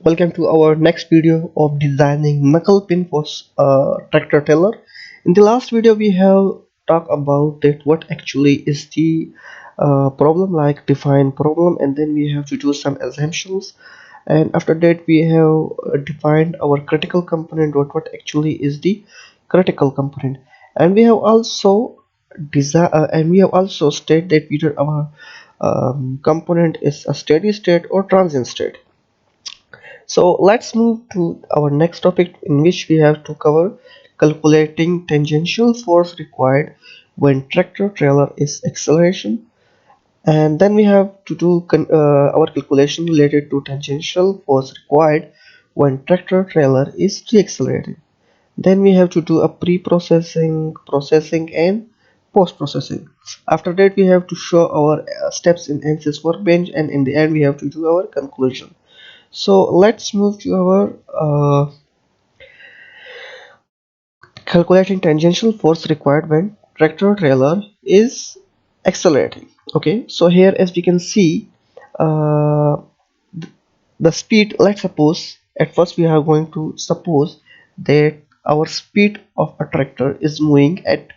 Welcome to our next video of designing knuckle pin for tractor trailer. In the last video, we have talked about that what actually is the problem, like define problem, and then we have to do some assumptions. And after that, we have defined our critical component. What actually is the critical component, and we have also stated that whether our component is a steady state or transient state. So let's move to our next topic, in which we have to cover calculating tangential force required when tractor trailer is acceleration, and then we have to do our calculation related to tangential force required when tractor trailer is deaccelerating. Then we have to do a pre-processing, processing, and post-processing. After that, we have to show our steps in ANSYS workbench, and in the end we have to do our conclusion. So let's move to our calculating tangential force required when tractor trailer is accelerating. Okay, so here as we can see, uh, the speed, let's suppose at first we are going to suppose that our speed of a tractor is moving at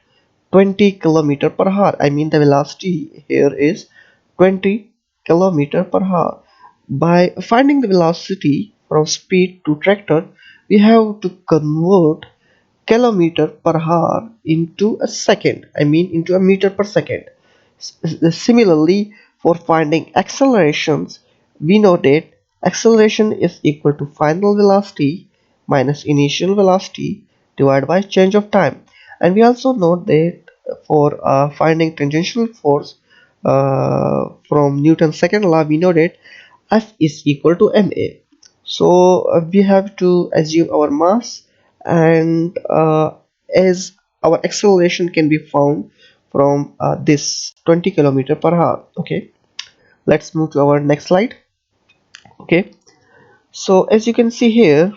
20 km per hour. I mean the velocity here is 20 km per hour. By finding the velocity from speed to tractor, we have to convert kilometer per hour into a second, I mean into a meter per second. Similarly, for finding accelerations, we know that acceleration is equal to final velocity minus initial velocity divided by change of time. And we also know that for finding tangential force from Newton's second law, we know that F is equal to ma. So we have to assume our mass, and as our acceleration can be found from this 20 km per hour. Okay, let's move to our next slide. Okay, so as you can see here,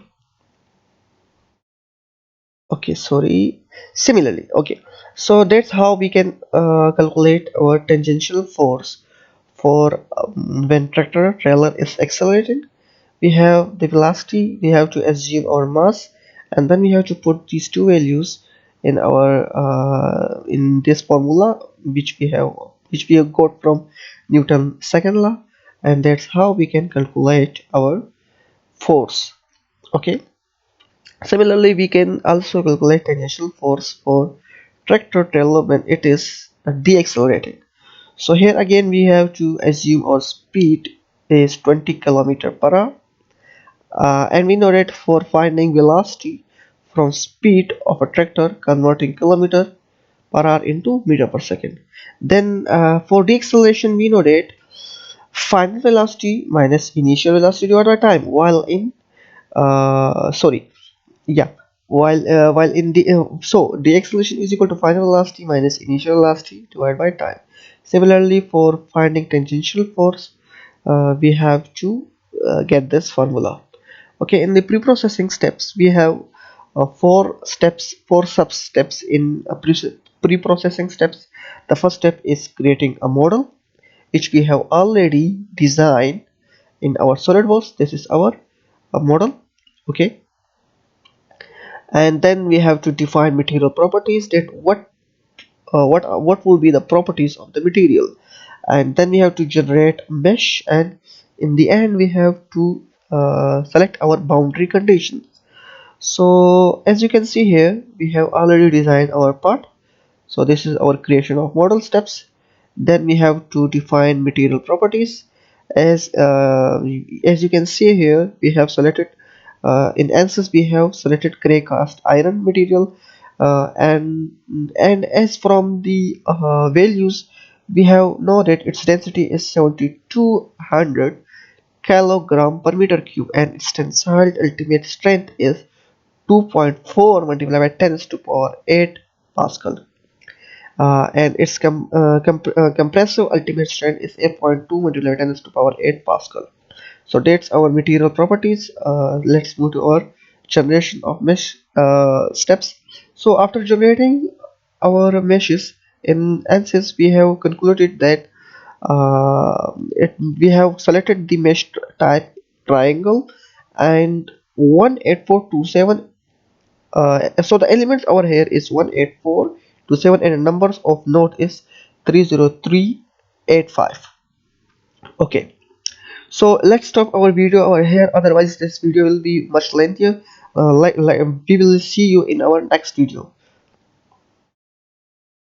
okay, sorry, similarly, okay, so that's how we can calculate our tangential force for when tractor trailer is accelerating. We have the velocity, we have to assume our mass, and then we have to put these two values in our in this formula which we have got from Newton's second law, and that's how we can calculate our force. Okay, similarly we can also calculate tangential force for tractor trailer when it is deaccelerating. So here again we have to assume our speed is 20 km per hour, and we know that for finding velocity from speed of a tractor, converting kilometer per hour into meter per second. Then for deceleration, we know that final velocity minus initial velocity divided by time, while in sorry, yeah, while in the so deceleration is equal to final velocity minus initial velocity divided by time. Similarly, for finding tangential force, we have to get this formula. Okay, in the pre-processing steps, we have four sub steps in pre-processing steps. The first step is creating a model, which we have already designed in our SolidWorks. This is our model. Okay, and then we have to define material properties, that what will be the properties of the material, and then we have to generate mesh, and in the end we have to select our boundary conditions. So as you can see here, we have already designed our part. So this is our creation of model steps. Then we have to define material properties. As you can see here, we have selected in ANSYS we have selected gray cast iron material, and as from the values, we have know that its density is 7200 kilogram per meter cube, and its tensile ultimate strength is 2.4 multiplied by 10 to the power 8 Pascal, and its compressive ultimate strength is 8.2 multiplied by 10 to the power 8 Pascal. So that's our material properties. Let's move to our generation of mesh steps. So after generating our meshes in ANSYS, we have concluded that we have selected the mesh type triangle, and 18427. So the elements over here is 18427 and the numbers of node is 30385. Okay, so let's stop our video over here, otherwise this video will be much lengthier. We will see you in our next video.